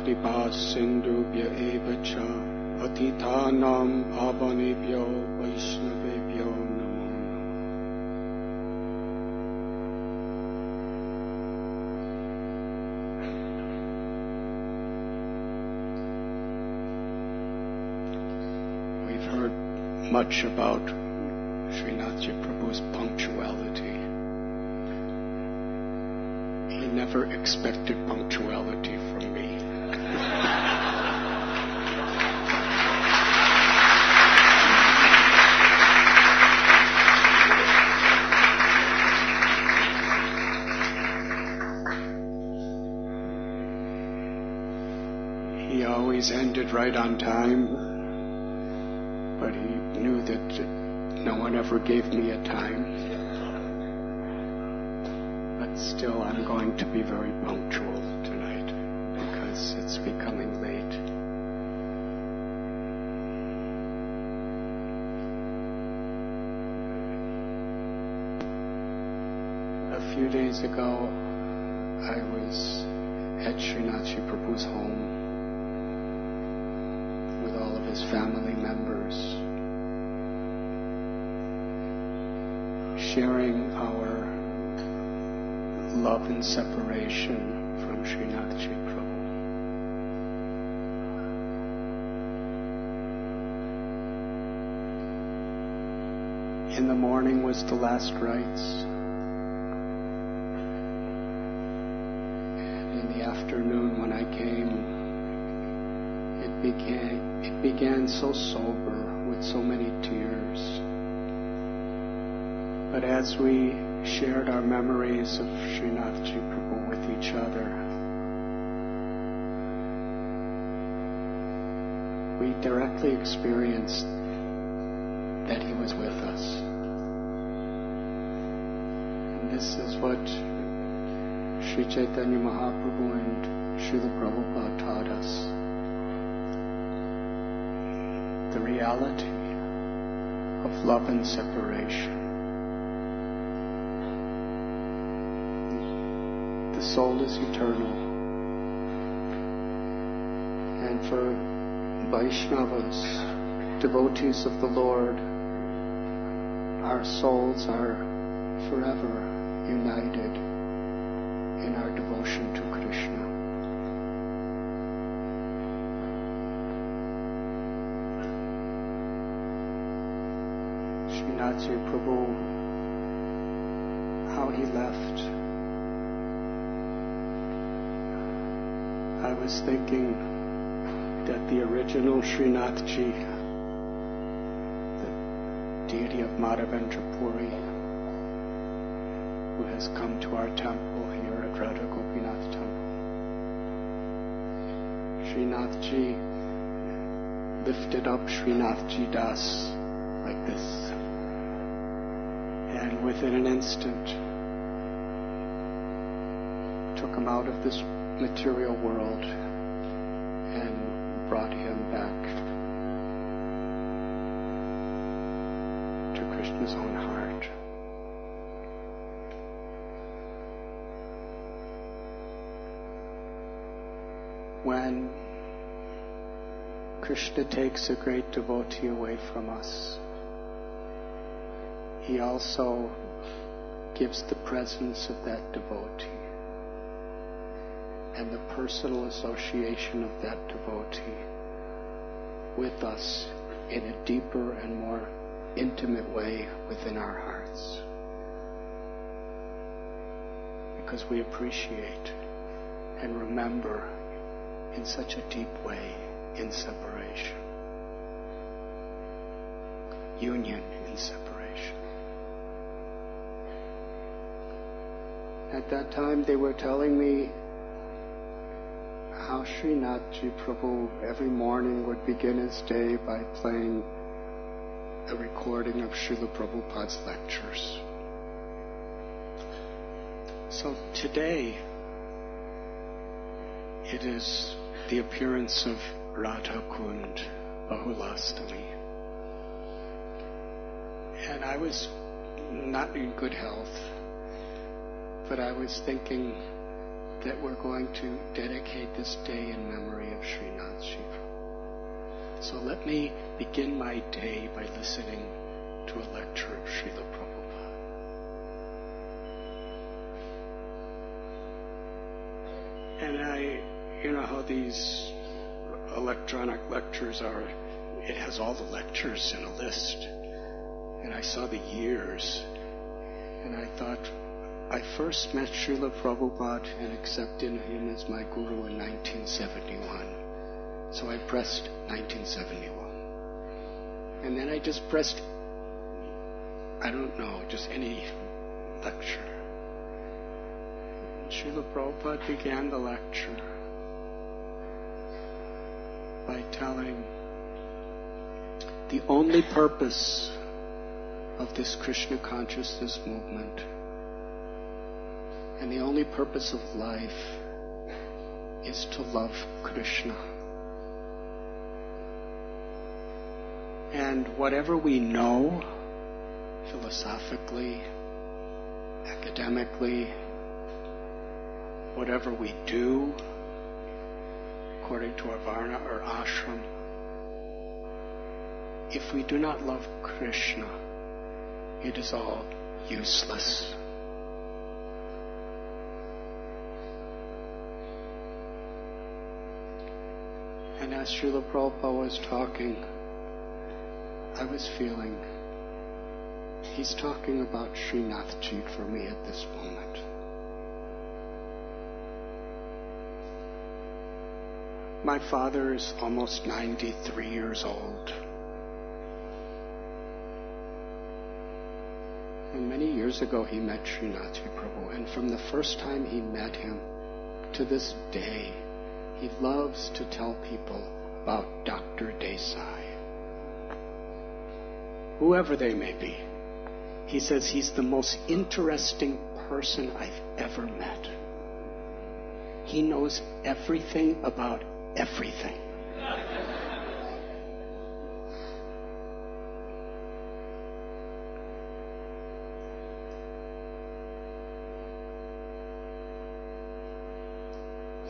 kripa sindhubhya eva cha patitanam pavanebhyo vaishnavebhyo namo namo. We've heard much about Srinathji Prabhu's punctuality. He never expected punctuality from me. He always ended right on time, but he knew that no one ever gave me a time. But still, I'm going to be very punctual tonight because it's becoming late. A few days ago, I was at Srinathji Prabhu's home with all of his family members, sharing our love and separation from Srinathji Prabhu. In the morning was the last rites, and in the afternoon when I came, it began so sober with so many tears. But as we shared our memories of Srinathji Prabhu with each other, we directly experienced that he was with us. And this is what Sri Chaitanya Mahaprabhu and Srila Prabhupada taught us. The reality of love and separation. The soul is eternal. And for Vaishnavas, devotees of the Lord, our souls are forever united in our devotion to Krishna. Srinathji Prabhu, how he left. I was thinking that the original Srinathji, the deity of Madhavendra Puri, who has come to our temple here at Radha Gopinath temple, Srinathji lifted up Srinathji Das like this, and within an instant took him out of this material world and brought him back to Krishna's own heart. When Krishna takes a great devotee away from us, he also gives the presence of that devotee and the personal association of that devotee with us in a deeper and more intimate way within our hearts. Because we appreciate and remember in such a deep way in separation. Union in separation. At that time they were telling me how Srinathji Prabhu every morning would begin his day by playing a recording of Srila Prabhupada's lectures. So today, it is the appearance of Radha Kund Bahulastami. And I was not in good health, but I was thinking that we're going to dedicate this day in memory of Srinathji. So let me begin my day by listening to a lecture of Srila Prabhupada. And you know how these electronic lectures are, it has all the lectures in a list. And I saw the years, and I thought, I first met Srila Prabhupada and accepted him as my guru in 1971. So I pressed 1971. And then I just pressed, I don't know, just any lecture. And Srila Prabhupada began the lecture by telling the only purpose of this Krishna consciousness movement and the only purpose of life is to love Krishna. And whatever we know, philosophically, academically, whatever we do, according to our varna or ashram, if we do not love Krishna, it is all useless. And as Srila Prabhupada was talking, I was feeling he's talking about Srinathji for me at this moment. My father is almost 93 years old. And many years ago he met Srinathji Prabhu. And from the first time he met him to this day, he loves to tell people about Dr. Desai. Whoever they may be. He says he's the most interesting person I've ever met. He knows everything about everything.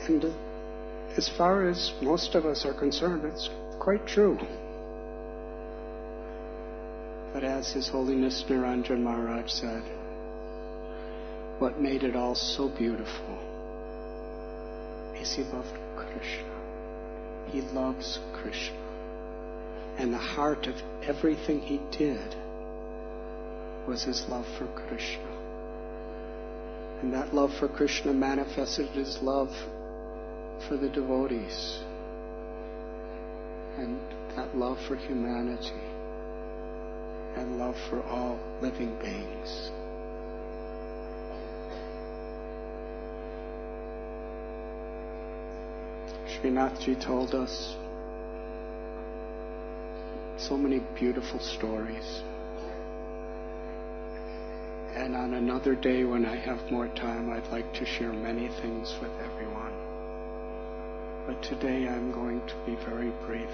And as far as most of us are concerned, it's quite true. But as His Holiness Niranjan Maharaj said, what made it all so beautiful is he loved Krishna. He loves Krishna. And the heart of everything he did was his love for Krishna. And that love for Krishna manifested his love for the devotees. And that love for humanity. And love for all living beings. Srinathji told us so many beautiful stories. And on another day when I have more time, I'd like to share many things with everyone. But today I'm going to be very brief.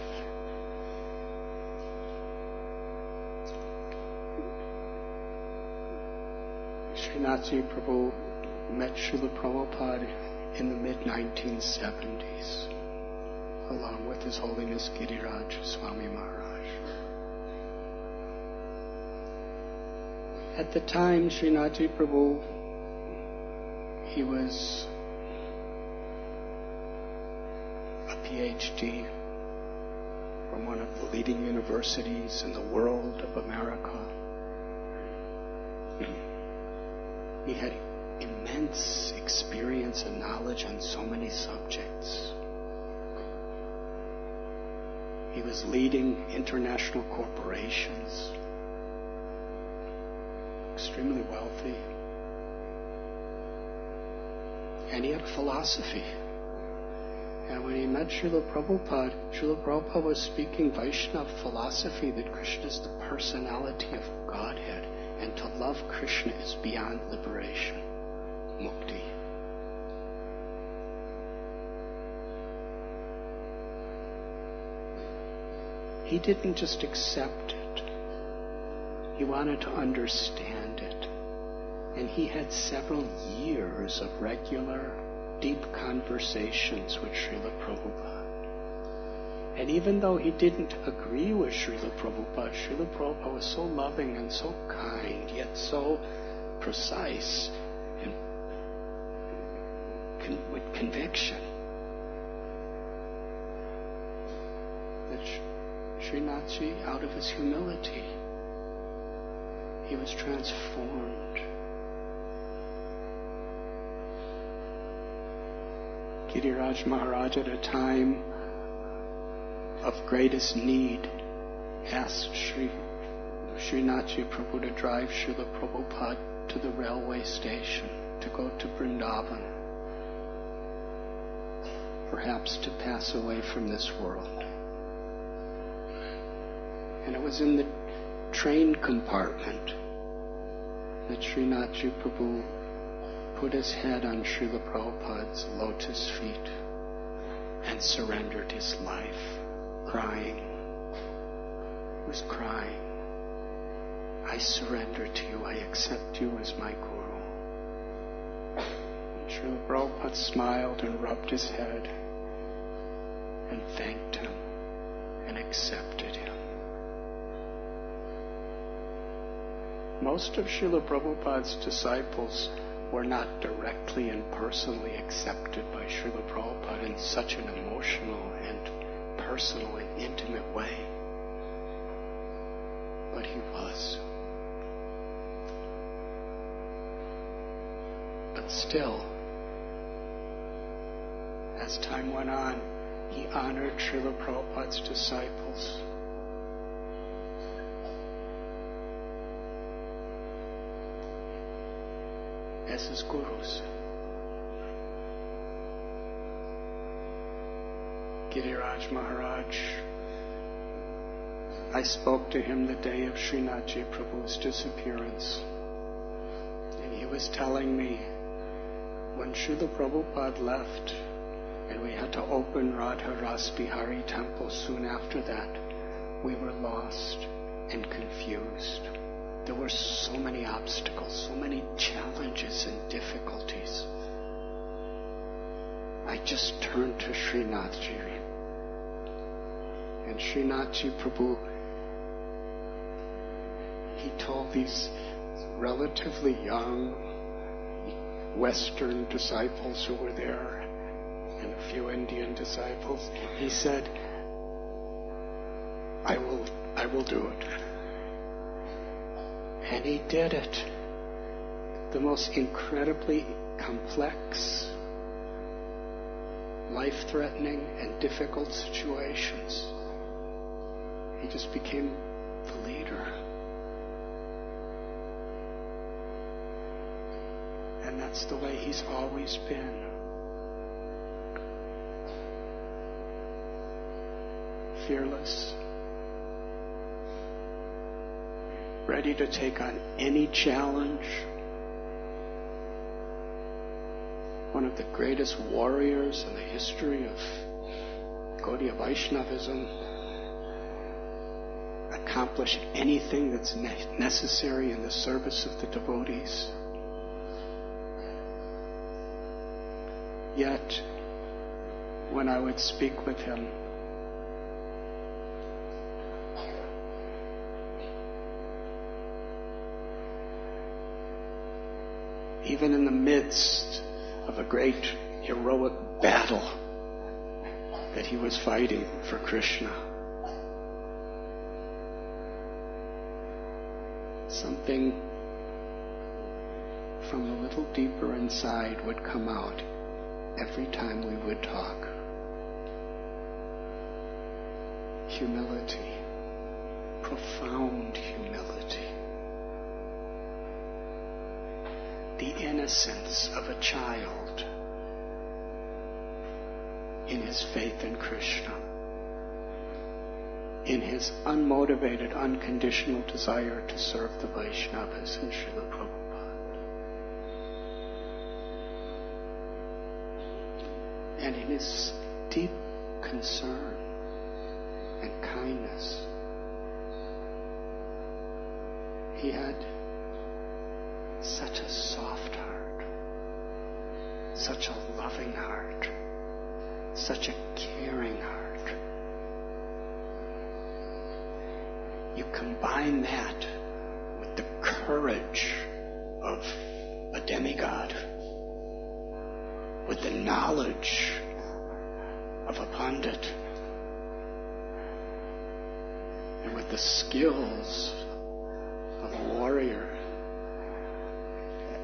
Srinathji Prabhu met Srila Prabhupada in the mid-1970s, along with His Holiness Giriraj Swami Maharaj. At the time, Srinathji Prabhu, he was a PhD from one of the leading universities in the world of America. He had immense experience and knowledge on so many subjects. He was leading international corporations, extremely wealthy, and he had a philosophy. And when he met Srila Prabhupada was speaking Vaishnava philosophy, that Krishna is the personality of Godhead, and to love Krishna is beyond liberation, mukti. He didn't just accept it. He wanted to understand it. And he had several years of regular deep conversations with Srila Prabhupada. And even though he didn't agree with Srila Prabhupada was so loving and so kind, yet so precise and with conviction. That Srinathji, out of his humility, he was transformed. Giriraj Maharaj, at a time of greatest need, asked Srinathji Prabhu to drive Srila Prabhupada to the railway station to go to Vrindavan, perhaps to pass away from this world. And it was in the train compartment that Srinathji Prabhu put his head on Srila Prabhupada's lotus feet and surrendered his life, crying. He was crying. I surrender to you. I accept you as my Guru. And Srila Prabhupada smiled and rubbed his head and thanked him and accepted him. Most of Srila Prabhupada's disciples were not directly and personally accepted by Srila Prabhupada in such an emotional and personal and intimate way. But he was. But still, as time went on, he honored Srila Prabhupada's disciples. As his gurus. Giriraj Maharaj, I spoke to him the day of Srinathji Prabhu's disappearance, and he was telling me when Srila Prabhupada left and we had to open Radha Ras Bihari temple soon after that, we were lost and confused. There were so many obstacles, so many challenges and difficulties. I just turned to Srinathji. And Srinathji Prabhu, he told these relatively young Western disciples who were there, and a few Indian disciples, he said, I will do it. And he did it. The most incredibly complex, life-threatening, and difficult situations. He just became the leader. And that's the way he's always been. Fearless. Ready to take on any challenge. One of the greatest warriors in the history of Gaudiya Vaishnavism. Accomplish anything that's necessary in the service of the devotees. Yet, when I would speak with him, even in the midst of a great heroic battle that he was fighting for Krishna, something from a little deeper inside would come out every time we would talk. Humility. Profound humility. The innocence of a child in his faith in Krishna, in his unmotivated, unconditional desire to serve the Vaishnavas and Srila Prabhupada, and in his deep concern and kindness. He had such a soft heart. such a loving heart, such a caring heart. You combine that with the courage of a demigod, with the knowledge of a pandit, and with the skills of a warrior,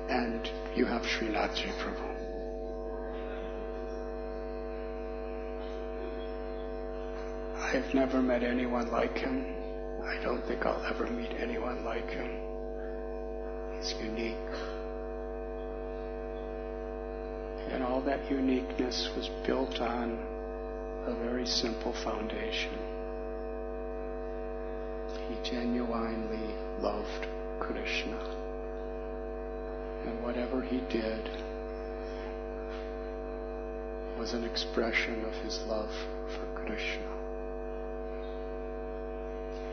and you have Srinathji Prabhu. I've never met anyone like him. I don't think I'll ever meet anyone like him. He's unique. And all that uniqueness was built on a very simple foundation. He genuinely loved Krishna. And whatever he did was an expression of his love for Krishna.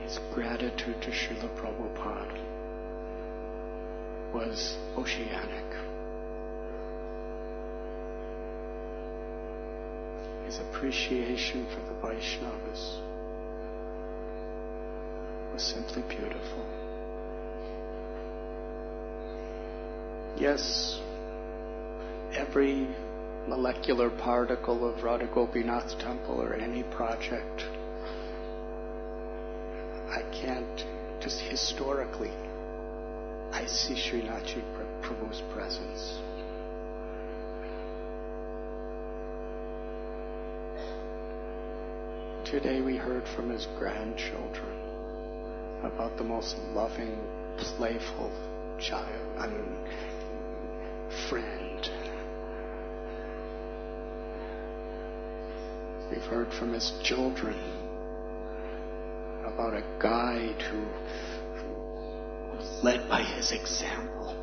His gratitude to Srila Prabhupada was oceanic. His appreciation for the Vaishnavas was simply beautiful. Yes, every molecular particle of Radha Gopinath temple or any project, I can't, just historically, I see Srinathji Prabhu's presence. Today we heard from his grandchildren about the most loving, playful friend. We've heard from his children about a guide who led by his example.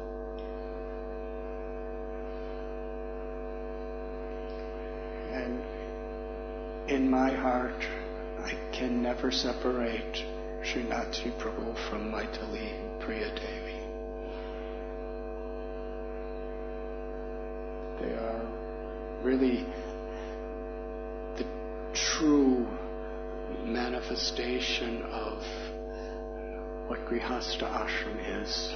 And in my heart, I can never separate Srinathji Prabhu from Maitali Priyadevi. They are really the true manifestation of what Grihastha Ashram is.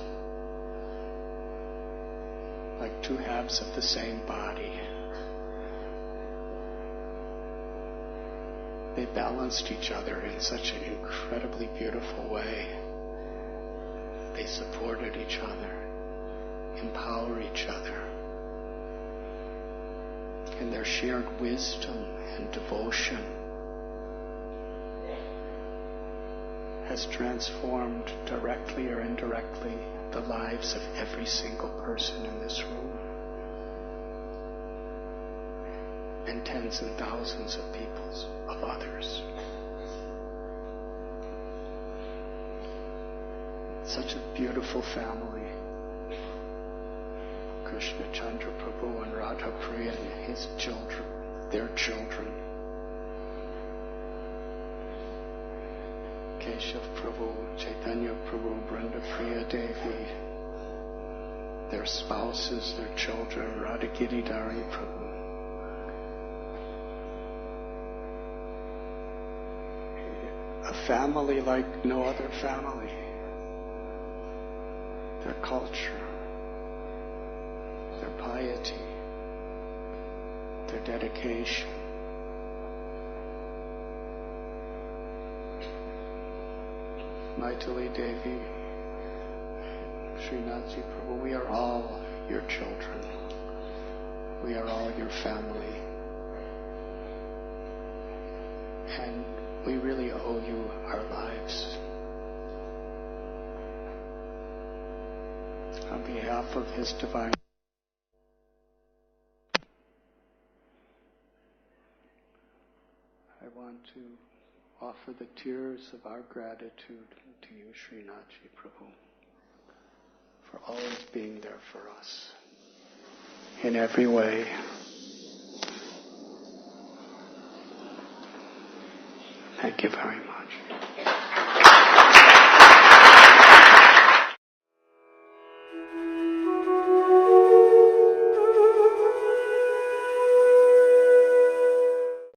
Like two halves of the same body. They balanced each other in such an incredibly beautiful way. They supported each other, empower each other. And their shared wisdom and devotion has transformed directly or indirectly the lives of every single person in this room. And tens and thousands of peoples, of others. Such a beautiful family. Krishna Chandra Prabhu and Radha Priya and his children, their children. Keshav Prabhu, Chaitanya Prabhu, Vrinda Priya Devi, their spouses, their children, Radha Giridhari Prabhu. A family like no other family. Their culture, their piety, their dedication. Maitali Devi, Srinathji Prabhu, we are all your children. We are all your family. And we really owe you our lives. On behalf of His Divine, I want to offer the tears of our gratitude to you, Srinathji Prabhu, for always being there for us in every way. Thank you very much.